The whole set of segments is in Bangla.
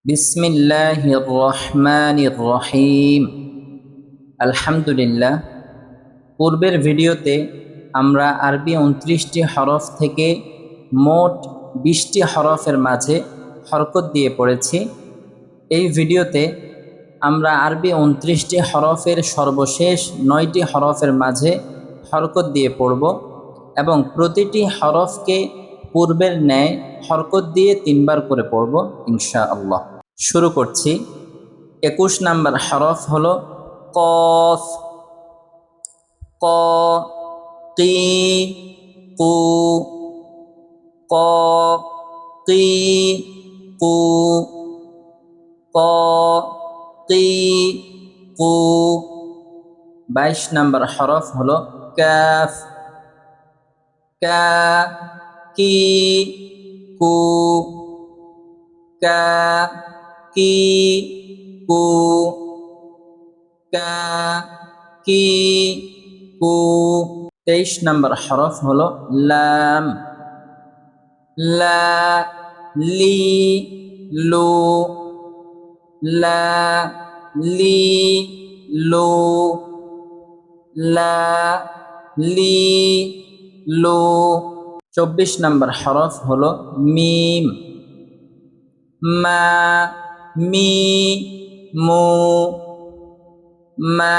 বিসমিল্লাহির রহমানির রহিম। আলহামদুলিল্লাহ। পূর্বের ভিডিওতে আমরা আরবি 29টি হরফ থেকে মোট 20টি হরফের মাঝে হরকত দিয়ে পড়েছি। এই ভিডিওতে আমরা আরবি 29টি হরফের সর্বশেষ 9টি হরফের মাঝে হরকত দিয়ে পড়ব এবং প্রতিটি হরফকে পূর্বের ন্যায় হরকত দিয়ে 3 বার করে পড়ব ইনশাআল্লাহ। শুরু করছি। 21 নাম্বার হরফ হলো কফ। ক, কি, কু, ক, কি, কু, ক, কি, কু। 22 নাম্বার হরফ হলো কাফ। কা, কি, কু, কা, কি, কু, কা, কি, কু। 23 নাম্বার হরফ হলো লাম। লা, লি, লু, লা, লি, লু, লা, লি, লু। 24 নাম্বার হরফ হলো মিম। মা, মি, মু, মা,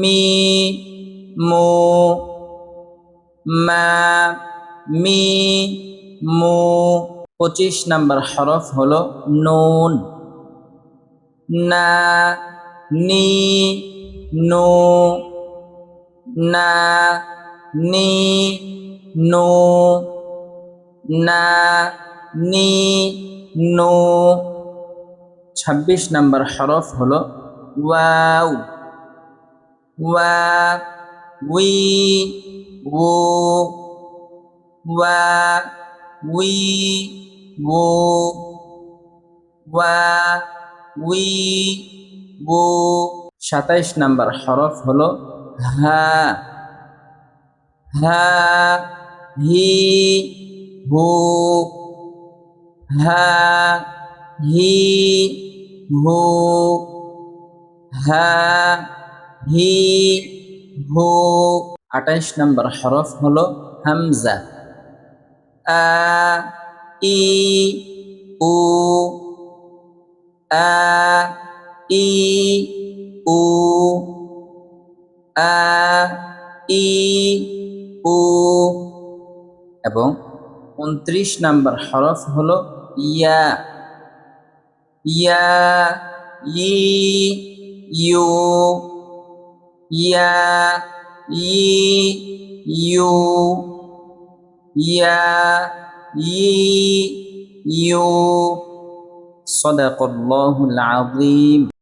মি, মু, মা, মি, মু। 25 নাম্বার হরফ হলো নুন। না, নি, নু, না, নি, নু, না, নি, নু। 26 নাম্বার হরফ হলো ওয়াও। ওয়া, উই, ও, ওয়া, উই, ও, ওয়া, উই, ও। 27 নাম্বার হরফ হলো হা। হা, হি, হু, হা, হি, হু, হা, হি, হু। 28 নাম্বার হরফ হলো হামজা। আ, ই, উ, আ, ই, উ, আ, ই, উ। এবং 29 নাম্বার হরফ হলো ইয়া। ইয়া, ই, ইউ, ইয়া, ই, ইউ, ইয়া, ই, ইউ। সাদাকাল্লাহুল আযীম।